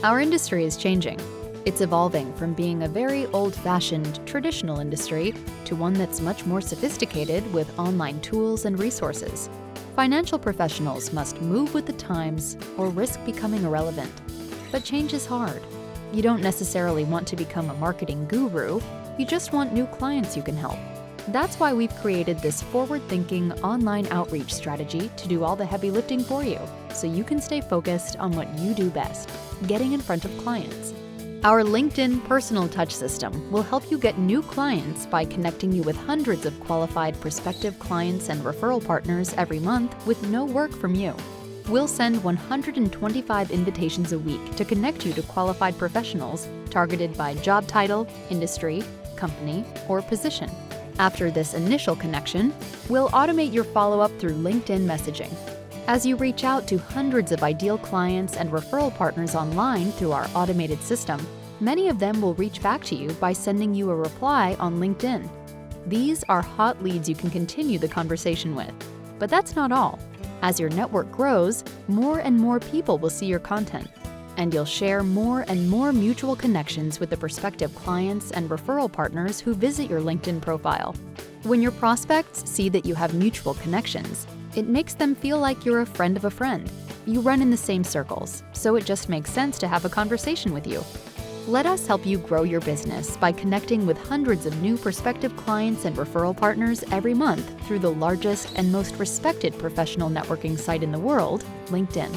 Our industry is changing. It's evolving from being a very old-fashioned, traditional industry to one that's much more sophisticated with online tools and resources. Financial professionals must move with the times or risk becoming irrelevant. But change is hard. You don't necessarily want to become a marketing guru, you just want new clients you can help. That's why we've created this forward-thinking online outreach strategy to do all the heavy lifting for you, so you can stay focused on what you do best, getting in front of clients. Our LinkedIn Personal Touch system will help you get new clients by connecting you with hundreds of qualified prospective clients and referral partners every month with no work from you. We'll send 125 invitations a week to connect you to qualified professionals targeted by job title, industry, company, or position. After this initial connection, we'll automate your follow-up through LinkedIn messaging. As you reach out to hundreds of ideal clients and referral partners online through our automated system, many of them will reach back to you by sending you a reply on LinkedIn. These are hot leads you can continue the conversation with. But that's not all. As your network grows, more and more people will see your content, and you'll share more and more mutual connections with the prospective clients and referral partners who visit your LinkedIn profile. When your prospects see that you have mutual connections, it makes them feel like you're a friend of a friend. You run in the same circles, so it just makes sense to have a conversation with you. Let us help you grow your business by connecting with hundreds of new prospective clients and referral partners every month through the largest and most respected professional networking site in the world, LinkedIn.